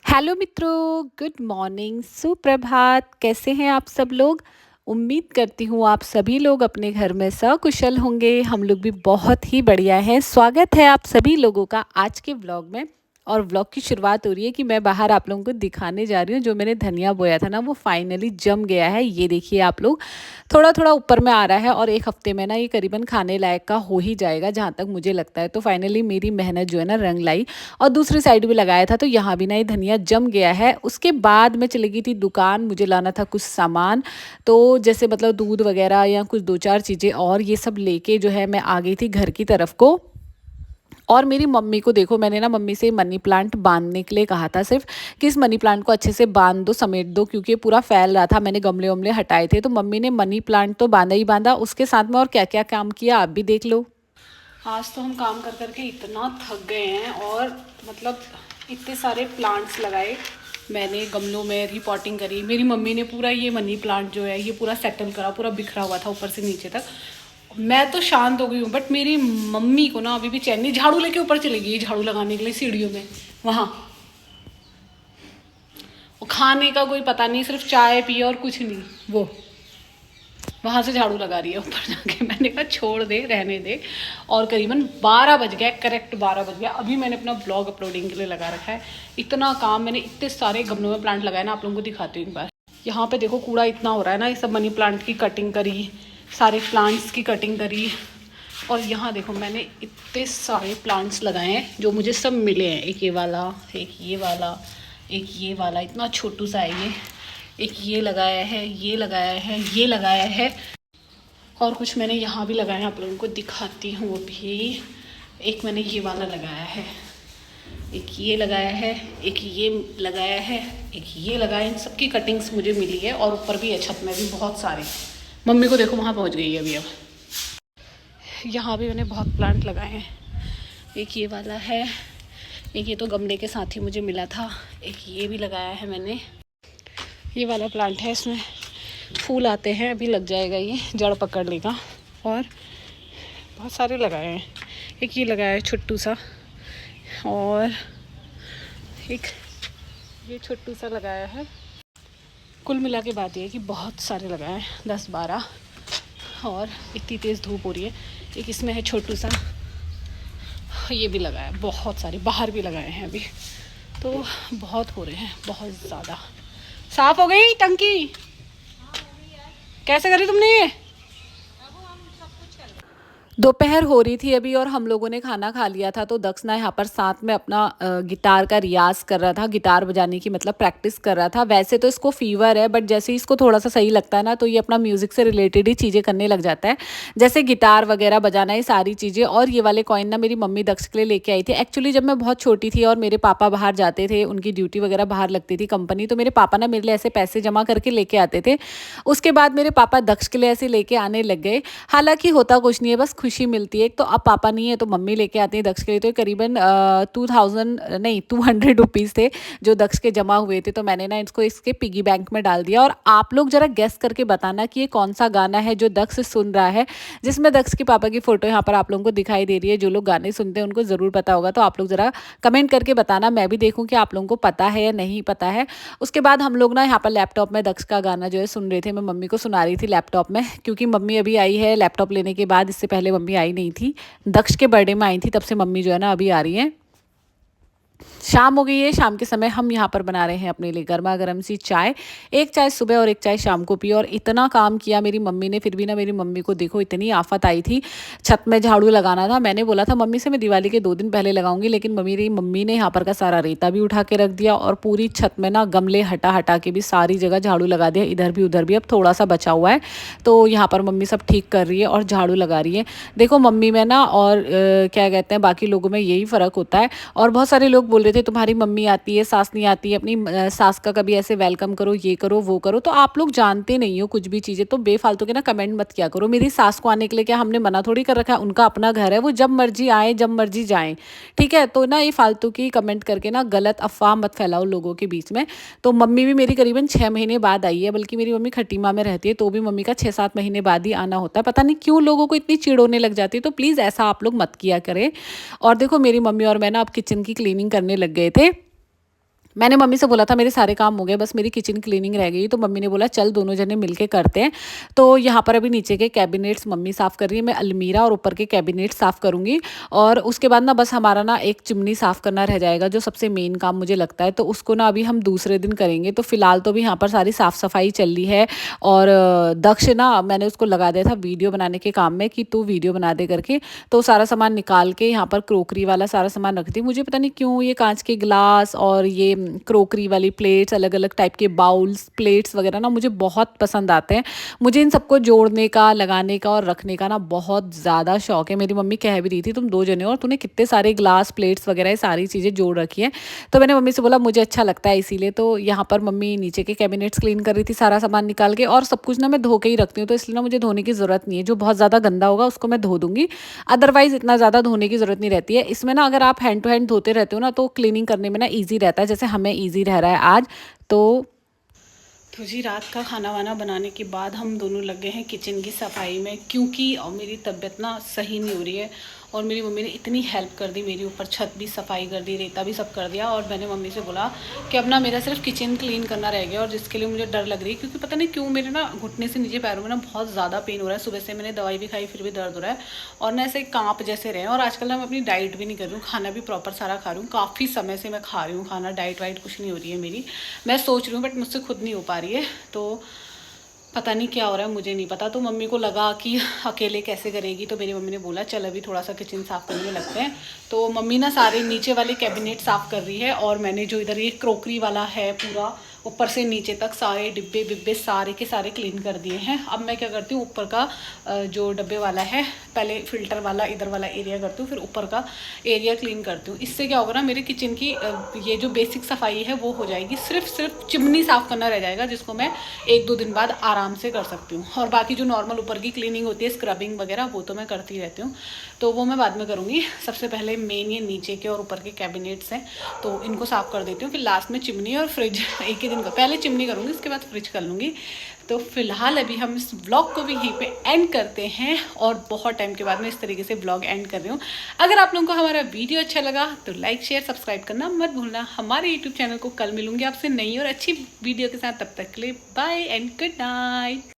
Hello मित्रों, good morning, सुप्रभात। कैसे हैं आप सब लोग? उम्मीद करती हूँ आप सभी लोग अपने घर में सकुशल होंगे। हम लोग भी बहुत ही बढ़िया हैं। स्वागत है आप सभी लोगों का आज के व्लॉग में। और व्लॉग की शुरुआत हो रही है कि मैं बाहर आप लोगों को दिखाने जा रही हूँ जो मैंने धनिया बोया था ना, वो फाइनली जम गया है। ये देखिए आप लोग, थोड़ा थोड़ा ऊपर में आ रहा है और एक हफ्ते में ना ये करीबन खाने लायक का हो ही जाएगा, जहाँ तक मुझे लगता है। तो फाइनली मेरी मेहनत जो है ना रंग लाई। और दूसरी साइड भी लगाया था तो यहाँ भी ना ये धनिया जम गया है। उसके बाद मैं चली गई थी दुकान, मुझे लाना था कुछ सामान। तो जैसे मतलब दूध वगैरह या कुछ दो चार चीज़ें, और ये सब लेके जो है मैं आ गई थी घर की तरफ को। और मेरी मम्मी को देखो, मैंने ना मम्मी से मनी प्लांट बांधने के लिए कहा था सिर्फ कि इस मनी प्लांट को अच्छे से बांध दो, समेट दो, क्योंकि ये पूरा फैल रहा था। मैंने गमले वमले हटाए थे तो मम्मी ने मनी प्लांट तो बांधा ही बांधा, उसके साथ में और क्या क्या काम किया आप भी देख लो। आज तो हम काम कर करके इतना थक गए हैं, और मतलब इतने सारे प्लांट्स लगाए मैंने, गमलों में रिपॉटिंग करी। मेरी मम्मी ने पूरा ये मनी प्लांट जो है ये पूरा सेटल करा, पूरा बिखरा हुआ था ऊपर से नीचे तक। मैं तो शांत हो गई हूँ, बट मेरी मम्मी को ना अभी भी चैन नहीं। झाड़ू लेके ऊपर चली गई झाड़ू लगाने के लिए सीढ़ियों में वहाँ। वो खाने का कोई पता नहीं, सिर्फ चाय पिए और कुछ नहीं। वो वहाँ से झाड़ू लगा रही है ऊपर जाके। मैंने कहा छोड़ दे, रहने दे। और करीबन 12 बज गया, करेक्ट 12 बज गया। अभी मैंने अपना ब्लॉग अपलोडिंग के लिए लगा रखा है। इतना काम, मैंने इतने सारे गमलों में प्लांट लगाए ना, आप लोगों को दिखाती हूँ एक बार। यहाँ पे देखो कूड़ा इतना हो रहा है ना, ये सब मनी प्लांट की कटिंग करी, सारे प्लांट्स की कटिंग करी। और यहाँ देखो मैंने इतने सारे प्लांट्स लगाए हैं जो मुझे सब मिले हैं। एक ये वाला, एक ये वाला, एक ये वाला, इतना छोटू सा है ये। एक ये लगाया है, ये लगाया है, ये लगाया है। और कुछ मैंने यहाँ भी लगाया है, आप लोगों को दिखाती हूँ वो भी। एक मैंने ये वाला लगाया है, एक ये लगाया है, एक ये लगाया है, एक ये लगाया है। इन सबकी कटिंग्स मुझे मिली है, और ऊपर भी है, छत में भी बहुत सारे। मम्मी को देखो वहाँ पहुँच गई है अभी। अब यहाँ भी मैंने बहुत प्लांट लगाए हैं। एक ये वाला है, एक ये तो गमले के साथ ही मुझे मिला था। एक ये भी लगाया है मैंने, ये वाला प्लांट है, इसमें फूल आते हैं, अभी लग जाएगा, ये जड़ पकड़ लेगा। और बहुत सारे लगाए हैं। एक ये लगाया है छोटू सा, और एक ये छोटू सा लगाया है। कुल मिला के बात ये है कि बहुत सारे लगाए हैं, 10-12। और इतनी तेज़ धूप हो रही है। एक इसमें है छोटू सा, ये भी लगाया है। बहुत सारे बाहर भी लगाए हैं अभी, तो बहुत हो रहे हैं, बहुत ज़्यादा। साफ़ हो गई टंकी? कैसे करी तुमने ये? दोपहर हो रही थी अभी, और हम लोगों ने खाना खा लिया था। तो दक्ष ना यहाँ पर साथ में अपना गिटार का रियाज कर रहा था, गिटार बजाने की मतलब प्रैक्टिस कर रहा था। वैसे तो इसको फीवर है, बट जैसे ही इसको थोड़ा सा सही लगता है ना, तो ये अपना म्यूज़िक से रिलेटेड ही चीज़ें करने लग जाता है, जैसे गिटार वगैरह बजाना, ये सारी चीज़ें। और ये वाले कॉइन ना मेरी मम्मी दक्ष के लिए लेके आई थी। एक्चुअली जब मैं बहुत छोटी थी और मेरे पापा बाहर जाते थे, उनकी ड्यूटी वगैरह बाहर लगती थी कंपनी, तो मेरे पापा ना मेरे लिए ऐसे पैसे जमा करके लेके आते थे। उसके बाद मेरे पापा दक्ष के लिए ऐसे लेके आने लग गए। हालांकि होता कुछ नहीं है, बस खुशी मिलती है। एक तो अब पापा नहीं है तो मम्मी लेके आती है दक्ष के लिए। तो करीबन 2000 नहीं 200 रुपीज़ थे जो दक्ष के जमा हुए थे। तो मैंने ना इसको इसके पिगी बैंक में डाल दिया। और आप लोग जरा गेस करके बताना कि ये कौन सा गाना है जो दक्ष सुन रहा है, जिसमें दक्ष के पापा की फ़ोटो यहाँ पर आप लोगों को दिखाई दे रही है। जो लोग गाने सुनते हैं उनको ज़रूर पता होगा, तो आप लोग ज़रा कमेंट करके बताना, मैं भी देखूँ कि आप लोगों को पता है या नहीं पता है। उसके बाद हम लोग ना यहाँ पर लैपटॉप में दक्ष का गाना जो है सुन रहे थे। मैं मम्मी को सुना रही थी लैपटॉप में, क्योंकि मम्मी अभी आई है लैपटॉप लेने के बाद। इससे पहले मम्मी आई नहीं थी, दक्ष के बर्थडे में आई थी, तब से मम्मी जो है ना अभी आ रही है। शाम हो गई है, शाम के समय हम यहाँ पर बना रहे हैं अपने लिए गर्मा गर्म सी चाय। एक चाय सुबह और एक चाय शाम को पी। और इतना काम किया मेरी मम्मी ने, फिर भी ना मेरी मम्मी को देखो इतनी आफत आई थी। छत में झाड़ू लगाना था, मैंने बोला था मम्मी से मैं दिवाली के 2 दिन पहले लगाऊंगी, लेकिन मम्मी ने यहाँ पर का सारा रेता भी उठा के रख दिया, और पूरी छत में ना गमले हटा हटा के भी सारी जगह झाड़ू लगा दिया, इधर भी उधर भी। अब थोड़ा सा बचा हुआ है, तो यहाँ पर मम्मी सब ठीक कर रही है और झाड़ू लगा रही है। देखो मम्मी में ना और क्या कहते हैं, बाकी लोगों में यही फ़र्क होता है। और बहुत सारे लोग बोल रहे थे तुम्हारी मम्मी आती है, सास नहीं आती है, अपनी सास का कभी ऐसे वेलकम करो, ये करो वो करो। तो आप लोग जानते नहीं हो कुछ भी चीज़ें, तो बेफालतू के ना कमेंट मत किया करो। मेरी सास को आने के लिए क्या हमने मना थोड़ी कर रखा है, उनका अपना घर है, वो जब मर्जी आए जब मर्जी जाएं, ठीक है। तो ना ये फालतू की कमेंट करके ना गलत अफवाह मत फैलाओ लोगों के बीच में। तो मम्मी भी मेरी करीबन 6 महीने बाद आई है, बल्कि मेरी मम्मी खटीमा में रहती है, तो भी मम्मी का 6-7 महीने बाद ही आना होता है। पता नहीं क्यों लोगों को इतनी चिढ़ होने लग जाती है, तो प्लीज़ ऐसा आप लोग मत किया करें। और देखो मेरी मम्मी और मैं ना अब किचन की क्लीनिंग करने लग गए थे। मैंने मम्मी से बोला था मेरे सारे काम हो गए, बस मेरी किचन क्लीनिंग रह गई, तो मम्मी ने बोला चल दोनों जने मिलके करते हैं। तो यहाँ पर अभी नीचे के कैबिनेट्स मम्मी साफ़ कर रही है, मैं अलमीरा और ऊपर के कैबिनेट साफ़ करूँगी। और उसके बाद ना बस हमारा ना एक चिमनी साफ़ करना रह जाएगा, जो सबसे मेन काम मुझे लगता है, तो उसको ना अभी हम दूसरे दिन करेंगे। तो फिलहाल तो भी यहाँ पर सारी साफ़ सफाई चल रही है। और दक्ष ना मैंने उसको लगा दिया था वीडियो बनाने के काम में कि तू वीडियो बना दे करके। तो सारा सामान निकाल के यहाँ पर क्रोकरी वाला सारा सामान रखती हूँ। मुझे पता नहीं क्यों ये कांच के गिलास और ये क्रोकरी वाली प्लेट्स, अलग अलग टाइप के बाउल्स, प्लेट्स वगैरह ना मुझे बहुत पसंद आते हैं। मुझे इन सबको जोड़ने का, लगाने का और रखने का ना बहुत ज़्यादा शौक है। मेरी मम्मी कह भी रही थी तुम दो जने हो और तूने कितने सारे ग्लास, प्लेट्स वगैरह ये सारी चीज़ें जोड़ रखी है। तो मैंने मम्मी से बोला मुझे अच्छा लगता है इसीलिए। तो यहाँ पर मम्मी नीचे के कैबिनेट्स क्लीन कर रही थी सारा सामान निकाल के, और सब कुछ ना मैं धो के ही रखती हूँ, तो इसलिए ना मुझे धोने की ज़रूरत नहीं है। जो बहुत ज़्यादा गंदा होगा उसको मैं धो दूँगी, अदरवाइज़ इतना ज़्यादा धोने की ज़रूरत नहीं रहती है। इसमें ना अगर आप हैंड टू हैंड धोते रहते हो ना तो क्लीनिंग करने में ना ईज़ी रहता है, जैसे हमें ईज़ी रह रहा है आज। तो जी रात का खाना वाना बनाने के बाद हम दोनों लग गए हैं किचन की सफाई में, क्योंकि मेरी तबीयत ना सही नहीं हो रही है। और मेरी मम्मी ने इतनी हेल्प कर दी मेरी, ऊपर छत भी सफाई कर दी, रेता भी सब कर दिया। और मैंने मम्मी से बोला कि अब ना मेरा सिर्फ किचन क्लीन करना रह गया, और जिसके लिए मुझे डर लग रही है, क्योंकि पता नहीं क्यों मेरे ना घुटने से नीचे पैरों में ना बहुत ज़्यादा पेन हो रहा है। सुबह से मैंने दवाई भी खाई फिर भी दर्द हो रहा है, और ना ऐसे कांप जैसे रहे हैं। और आजकल ना मैं अपनी डाइट भी नहीं कर रही हूँ, खाना भी प्रॉपर सारा खा रही हूँ। काफ़ी समय से मैं खा रही हूँ खाना, डाइट वाइट कुछ नहीं हो रही है मेरी। मैं सोच रही हूँ बट मुझसे खुद नहीं हो पा रही है। तो पता नहीं क्या हो रहा है, मुझे नहीं पता। तो मम्मी को लगा कि अकेले कैसे करेगी, तो मेरी मम्मी ने बोला चल अभी थोड़ा सा किचन साफ़ करने लगते हैं। तो मम्मी ना सारे नीचे वाले कैबिनेट साफ़ कर रही है, और मैंने जो इधर ये क्रोकरी वाला है पूरा ऊपर से नीचे तक सारे डिब्बे बिब्बे सारे के सारे क्लीन कर दिए हैं। अब मैं क्या करती हूँ, ऊपर का जो डब्बे वाला है, पहले फ़िल्टर वाला इधर वाला एरिया करती हूँ, फिर ऊपर का एरिया क्लीन करती हूँ। इससे क्या होगा ना, मेरे किचन की ये जो बेसिक सफाई है वो हो जाएगी। सिर्फ चिमनी साफ़ करना रह जाएगा, जिसको मैं 1-2 दिन बाद आराम से कर सकती हूँ। और बाकी जो नॉर्मल ऊपर की क्लीनिंग होती है, स्क्रबिंग वगैरह, वो तो मैं करती रहती हूँ, तो वो मैं बाद में करूँगी। सबसे पहले मेन ये नीचे के और ऊपर के कैबिनेट्स हैं, तो इनको साफ़ कर देती हूँ। फिर लास्ट में चिमनी और फ्रिज एक ही दिन का, पहले चिमनी करूँगी उसके बाद फ्रिज कर लूँगी। तो फिलहाल अभी हम इस व्लॉग को भी यहीं पे एंड करते हैं, और बहुत टाइम के बाद मैं इस तरीके से व्लॉग एंड कर रही हूँ। अगर आप लोगों को हमारा वीडियो अच्छा लगा तो लाइक शेयर सब्सक्राइब करना मत भूलना। हमारे यूट्यूब चैनल को कल मिलूंगी आपसे नई और अच्छी वीडियो के साथ, तब तक के लिए बाय एंड गुड नाइट।